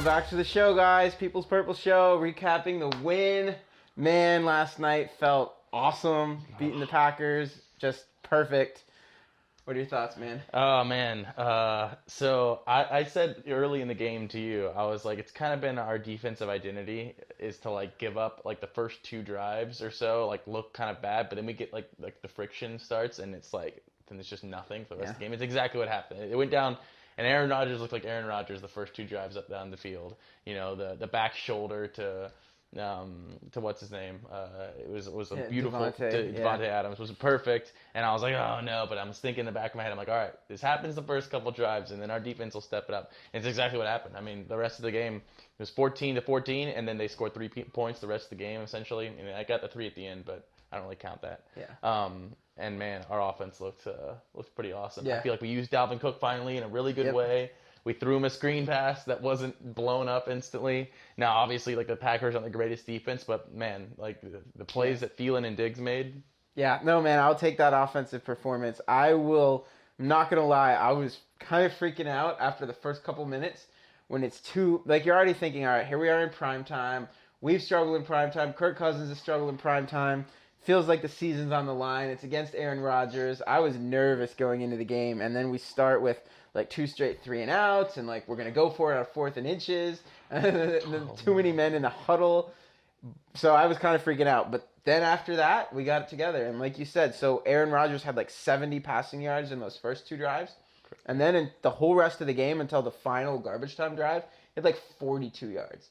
Welcome back to the show, guys. People's Purple Show, recapping the win. Man, last night felt awesome. Beating the Packers, just perfect. What are your thoughts, man? Oh man, so I said early in the game to you, I was like, it's kind of been our defensive identity is to like give up like the first two drives or so, like look kind of bad, but then we get like the friction starts and it's like then it's just nothing for the rest of the game. It's exactly what happened. It went down, and Aaron Rodgers looked like Aaron Rodgers the first two drives up down the field. You know, the back shoulder to what's his name? It was a beautiful Devontae Adams was perfect, and I was like, oh no, but I was thinking in the back of my head, I'm like, all right, this happens the first couple drives, and then our defense will step it up. And it's exactly what happened. I mean, the rest of the game it was 14-14, and then they scored 3 points the rest of the game essentially. I mean, I got the 3 at the end, but I don't really count that. Yeah. And man, our offense looked pretty awesome. Yeah. I feel like we used Dalvin Cook finally in a really good way. We threw him a screen pass that wasn't blown up instantly. Now, obviously, like the Packers aren't the greatest defense, but man, like the plays that Thielen and Diggs made. Yeah, no, man, I'll take that offensive performance. I'm not going to lie, I was kind of freaking out after the first couple minutes when it's too, like you're already thinking, all right, here we are in prime time. We've struggled in prime time. Kirk Cousins has struggled in prime time. Feels like the season's on the line. It's against Aaron Rodgers. I was nervous going into the game, and then we start with like 2 straight 3-and-outs, and like we're gonna go for it on 4th and inches, and then too many men in a huddle. So I was kind of freaking out. But then after that, we got it together, and like you said, so Aaron Rodgers had like 70 passing yards in those first 2 drives, and then in the whole rest of the game until the final garbage time drive, he had like 42 yards.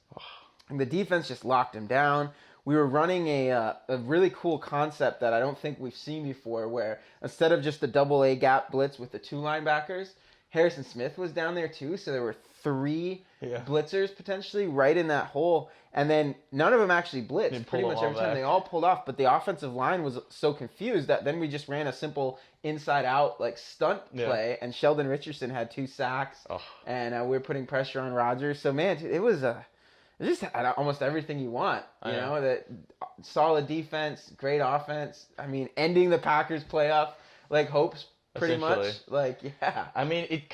And the defense just locked him down. We were running a really cool concept that I don't think we've seen before, where instead of just the double A gap blitz with the 2 linebackers, Harrison Smith was down there too, so there were 3 blitzers potentially right in that hole, and then none of them actually blitzed. Pretty much every time they all pulled off, but the offensive line was so confused that then we just ran a simple inside-out like stunt play, and Sheldon Richardson had 2 sacks, and we were putting pressure on Rodgers. So man, it was just almost everything you want, you know, that solid defense, great offense. I mean, ending the Packers playoff like hopes pretty much. Like, yeah. I mean, it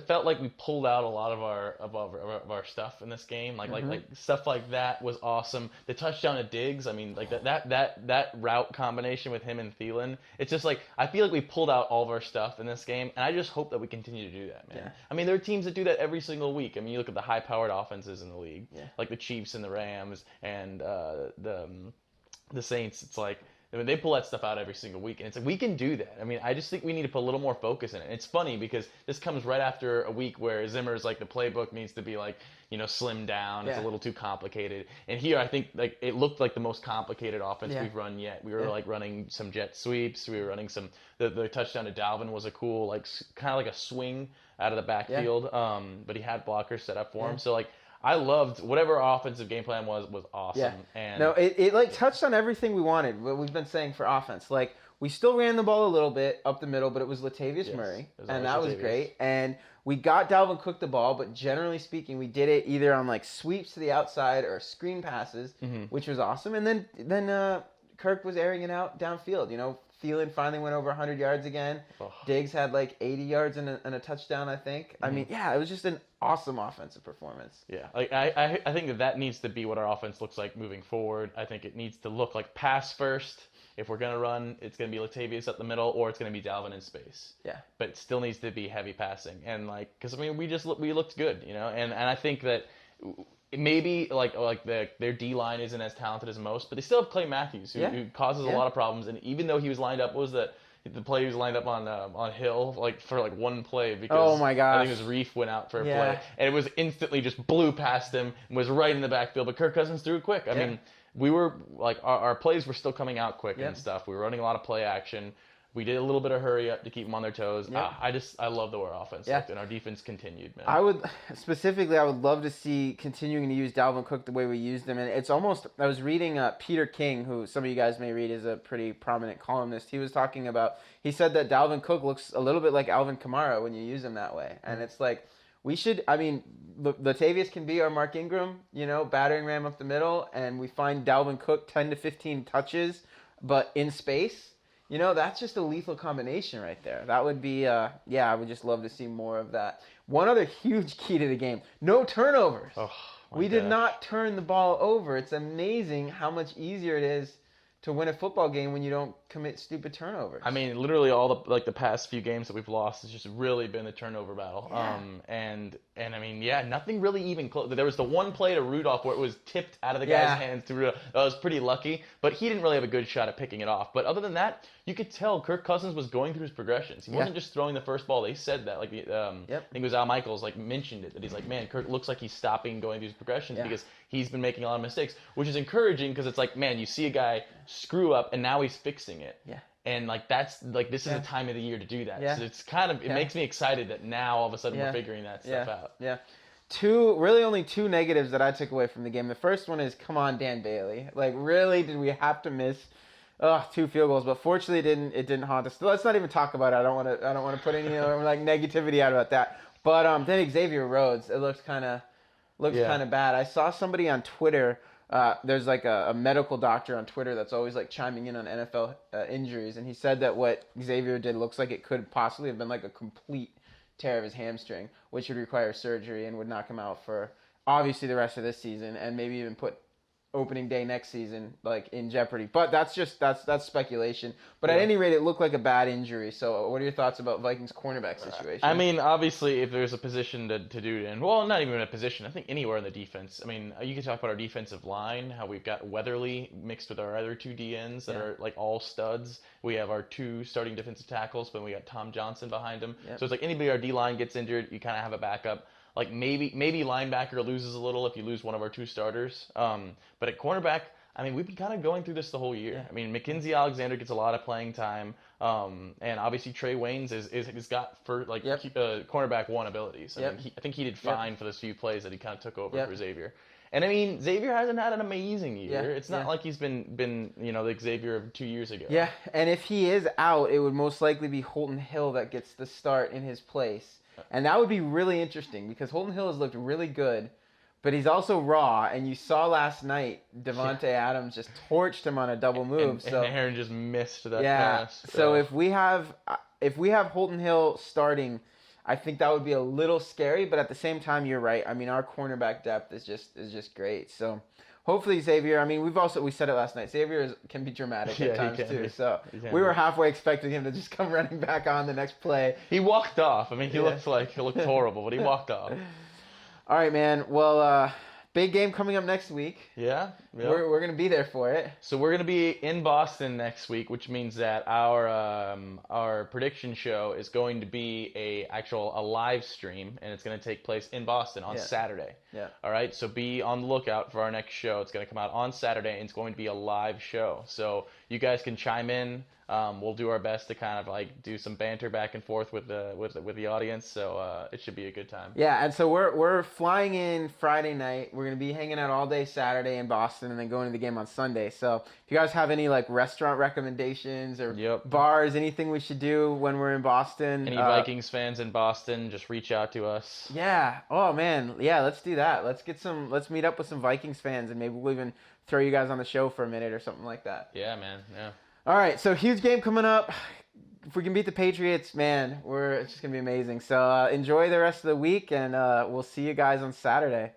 felt like we pulled out a lot of our stuff in this game. Like stuff like that was awesome. The touchdown to Diggs, I mean, like that route combination with him and Thielen. It's just like I feel like we pulled out all of our stuff in this game, and I just hope that we continue to do that, man. Yeah. I mean, there are teams that do that every single week. I mean, you look at the high-powered offenses in the league, like the Chiefs and the Rams and the Saints. It's like, I mean, they pull that stuff out every single week, and it's like, we can do that. I mean, I just think we need to put a little more focus in it. And it's funny because this comes right after a week where Zimmer's like, the playbook needs to be like, you know, slimmed down. It's a little too complicated. And here, I think like it looked like the most complicated offense we've run yet. We were like running some jet sweeps. We were running some, the touchdown to Dalvin was a cool, like kind of like a swing out of the backfield. But he had blockers set up for him. So like, I loved whatever our offensive game plan was awesome. Yeah. And no, it like touched on everything we wanted. What we've been saying for offense, like we still ran the ball a little bit up the middle, but it was Latavius Murray, and that was great. And we got Dalvin Cook the ball, but generally speaking, we did it either on like sweeps to the outside or screen passes, which was awesome. And then Kirk was airing it out downfield. You know, Thielen finally went over 100 yards again. Diggs had like 80 yards and a touchdown, I think. I mean, yeah, it was just an awesome offensive performance. Yeah, like I think that needs to be what our offense looks like moving forward. I think it needs to look like pass first. If we're going to run, it's going to be Latavius up the middle, or it's going to be Dalvin in space. Yeah. But it still needs to be heavy passing. And like, because I mean, we looked good, you know, and I think that maybe like their D line isn't as talented as most, but they still have Clay Matthews, who causes a lot of problems. And even though he was lined up, what was the play he was lined up on Hill like for like one play because oh my gosh, I think his Reef went out for a play, and it was instantly just blew past him and was right in the backfield. But Kirk Cousins threw it quick. I mean, we were like our plays were still coming out quick and stuff. We were running a lot of play action. We did a little bit of hurry up to keep them on their toes. I love the way our offense looked, and our defense continued, man. I would love to see continuing to use Dalvin Cook the way we used him. And it's almost, I was reading Peter King, who some of you guys may read, is a pretty prominent columnist. He was talking about, he said that Dalvin Cook looks a little bit like Alvin Kamara when you use him that way. And it's like, we should, I mean, Latavius can be our Mark Ingram, you know, battering ram up the middle, and we find Dalvin Cook 10 to 15 touches, but in space. That's just a lethal combination right there. That would be, I would just love to see more of that. One other huge key to the game: no turnovers. Oh, we did not turn the ball over. It's amazing how much easier it is to win a football game when you don't commit stupid turnovers. I mean, literally all the past few games that we've lost has just really been a turnover battle. Yeah. And I mean, nothing really even close. There was the one play to Rudolph where it was tipped out of the guy's hands to Rudolph. That was pretty lucky, but he didn't really have a good shot at picking it off. But other than that, you could tell Kirk Cousins was going through his progressions. He wasn't just throwing the first ball. They said that, like, I think it was Al Michaels, like, mentioned it, that he's like, man, Kirk looks like he's stopping going through his progressions because he's been making a lot of mistakes, which is encouraging because it's like, man, you see a guy screw up and now he's fixing it. Yeah. And like that's like this is the time of the year to do that. Yeah. So it's kind of it makes me excited that now all of a sudden we're figuring that stuff out. Yeah. Only two negatives that I took away from the game. The first one is, come on, Dan Bailey. Like, really, did we have to miss 2 field goals? But fortunately, it didn't haunt us. Let's not even talk about it. I don't want to put any like negativity out about that. But then Xavier Rhodes, it looks kind of bad. I saw somebody on Twitter. There's like a medical doctor on Twitter that's always like chiming in on NFL injuries, and he said that what Xavier did looks like it could possibly have been like a complete tear of his hamstring, which would require surgery and would knock him out for obviously the rest of this season, and maybe even put opening day next season like in jeopardy. But that's speculation. But at any rate, it looked like a bad injury. So what are your thoughts about Vikings cornerback situation? I mean, obviously, if there's a position to do it in, well, not even a position, I think anywhere in the defense. I mean, you can talk about our defensive line, how we've got Weatherly mixed with our other 2 DNs that are like all studs. We have our 2 starting defensive tackles, but we got Tom Johnson behind him. So it's like anybody our D-line gets injured, you kind of have a backup. Like maybe linebacker loses a little if you lose one of our 2 starters. But at cornerback, I mean, we've been kind of going through this the whole year. I mean, Mackenzie Alexander gets a lot of playing time, and obviously Trey Waynes is got for like cornerback 1 abilities. I mean, I think he did fine for those few plays that he kind of took over for Xavier. And I mean, Xavier hasn't had an amazing year. It's not like he's been the Xavier of 2 years ago. Yeah, and if he is out, it would most likely be Holton Hill that gets the start in his place. And that would be really interesting because Holton Hill has looked really good, but he's also raw. And you saw last night, Devontae Adams just torched him on a double move. And Aaron just missed that pass. So if we have Holton Hill starting, I think that would be a little scary. But at the same time, you're right. I mean, our cornerback depth is just great. So hopefully Xavier. I mean, we said it last night. Xavier can be dramatic at times too. So we were halfway expecting him to just come running back on the next play. He walked off. I mean, he looked horrible, but he walked off. All right, man. Well, big game coming up next week. Yeah. We're gonna be there for it. So we're gonna be in Boston next week, which means that our prediction show is going to be a live stream, and it's gonna take place in Boston on Saturday. Yeah. All right. So be on the lookout for our next show. It's gonna come out on Saturday, and it's going to be a live show. So you guys can chime in. We'll do our best to kind of like do some banter back and forth with the audience, so it should be a good time. Yeah, and so we're flying in Friday night. We're gonna be hanging out all day Saturday in Boston, and then going to the game on Sunday. So if you guys have any like restaurant recommendations or bars, anything we should do when we're in Boston, any Vikings fans in Boston, just reach out to us. Yeah. Oh man. Yeah. Let's do that. Let's meet up with some Vikings fans, and maybe we'll even throw you guys on the show for a minute or something like that. Yeah, man. Yeah. All right, so huge game coming up. If we can beat the Patriots, man, it's just going to be amazing. So enjoy the rest of the week, and we'll see you guys on Saturday.